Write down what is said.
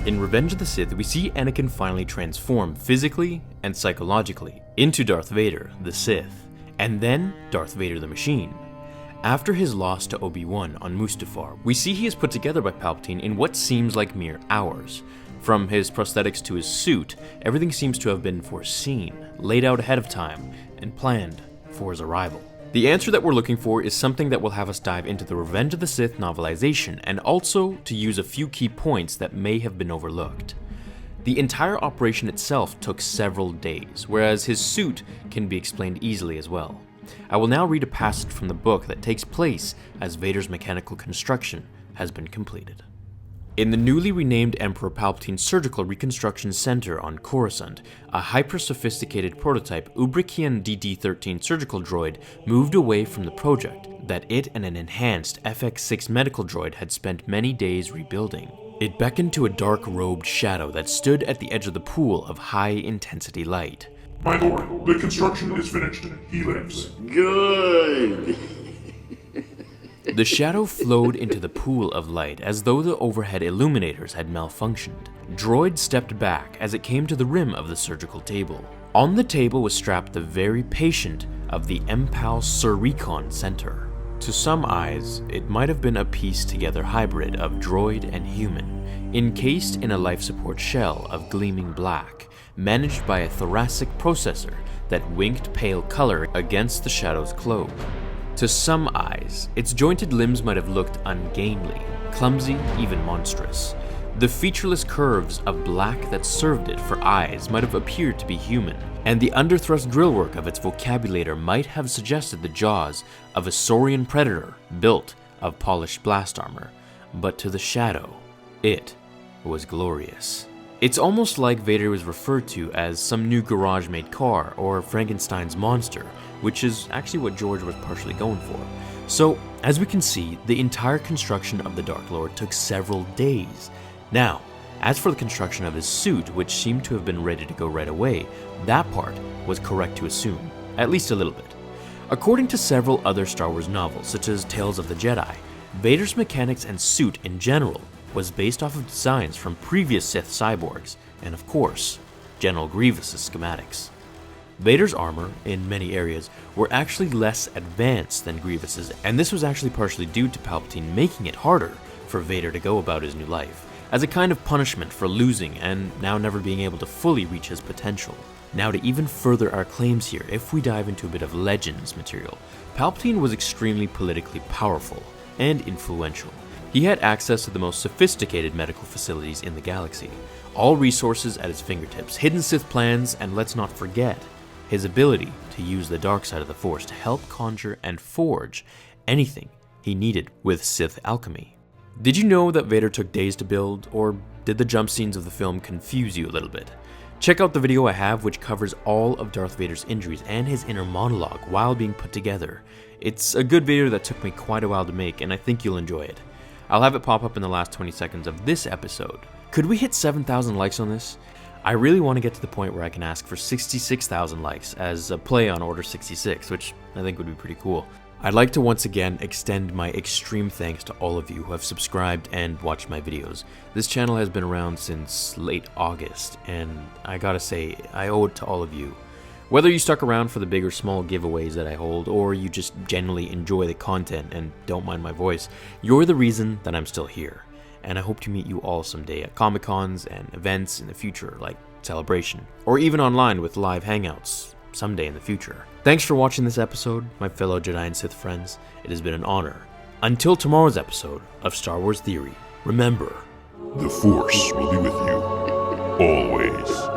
In Revenge of the Sith, we see Anakin finally transform physically and psychologically into Darth Vader, the Sith, and then Darth Vader the Machine. After his loss to Obi-Wan on Mustafar, we see he is put together by Palpatine in what seems like mere hours. From his prosthetics to his suit, everything seems to have been foreseen, laid out ahead of time, and planned for his arrival. The answer that we're looking for is something that will have us dive into the Revenge of the Sith novelization, and also to use a few key points that may have been overlooked. The entire operation itself took several days, whereas his suit can be explained easily as well. I will now read a passage from the book that takes place as Vader's mechanical construction has been completed. In the newly renamed Emperor Palpatine Surgical Reconstruction Center on Coruscant, a hyper-sophisticated prototype Ubrikian DD-13 surgical droid moved away from the project that it and an enhanced FX-6 medical droid had spent many days rebuilding. It beckoned to a dark-robed shadow that stood at the edge of the pool of high-intensity light. My lord, the construction is finished. He lives. Good. The shadow flowed into the pool of light as though the overhead illuminators had malfunctioned. Droid stepped back as it came to the rim of the surgical table. On the table was strapped the very patient of the Empal Sur Recon Center. To some eyes, it might have been a pieced-together hybrid of droid and human, encased in a life support shell of gleaming black, managed by a thoracic processor that winked pale color against the shadow's cloak. To some eyes, its jointed limbs might have looked ungainly, clumsy, even monstrous. The featureless curves of black that served it for eyes might have appeared to be human, and the underthrust drillwork of its vocabulator might have suggested the jaws of a saurian predator built of polished blast armor. But to the shadow, it was glorious. It's almost like Vader was referred to as some new garage-made car or Frankenstein's monster, which is actually what George was partially going for. So, as we can see, the entire construction of the Dark Lord took several days. Now, as for the construction of his suit, which seemed to have been ready to go right away, that part was correct to assume, at least a little bit. According to several other Star Wars novels, such as Tales of the Jedi, Vader's mechanics and suit in general was based off of designs from previous Sith cyborgs, and of course, General Grievous's schematics. Vader's armor, in many areas, were actually less advanced than Grievous's, and this was actually partially due to Palpatine making it harder for Vader to go about his new life, as a kind of punishment for losing and now never being able to fully reach his potential. Now, to even further our claims here, if we dive into a bit of Legends material, Palpatine was extremely politically powerful and influential. He had access to the most sophisticated medical facilities in the galaxy, all resources at his fingertips, hidden Sith plans, and let's not forget his ability to use the dark side of the Force to help conjure and forge anything he needed with Sith alchemy. Did you know that Vader took days to build, or did the jump scenes of the film confuse you a little bit? Check out the video I have which covers all of Darth Vader's injuries and his inner monologue while being put together. It's a good video that took me quite a while to make, and I think you'll enjoy it. I'll have it pop up in the last 20 seconds of this episode. Could we hit 7,000 likes on this? I really want to get to the point where I can ask for 66,000 likes as a play on Order 66, which I think would be pretty cool. I'd like to once again extend my extreme thanks to all of you who have subscribed and watched my videos. This channel has been around since late August, and I gotta say, I owe it to all of you. Whether you stuck around for the big or small giveaways that I hold, or you just genuinely enjoy the content and don't mind my voice, you're the reason that I'm still here. And I hope to meet you all someday at Comic-Cons and events in the future, like Celebration, or even online with live hangouts someday in the future. Thanks for watching this episode, my fellow Jedi and Sith friends. It has been an honor. Until tomorrow's episode of Star Wars Theory, remember, The Force will be with you, always.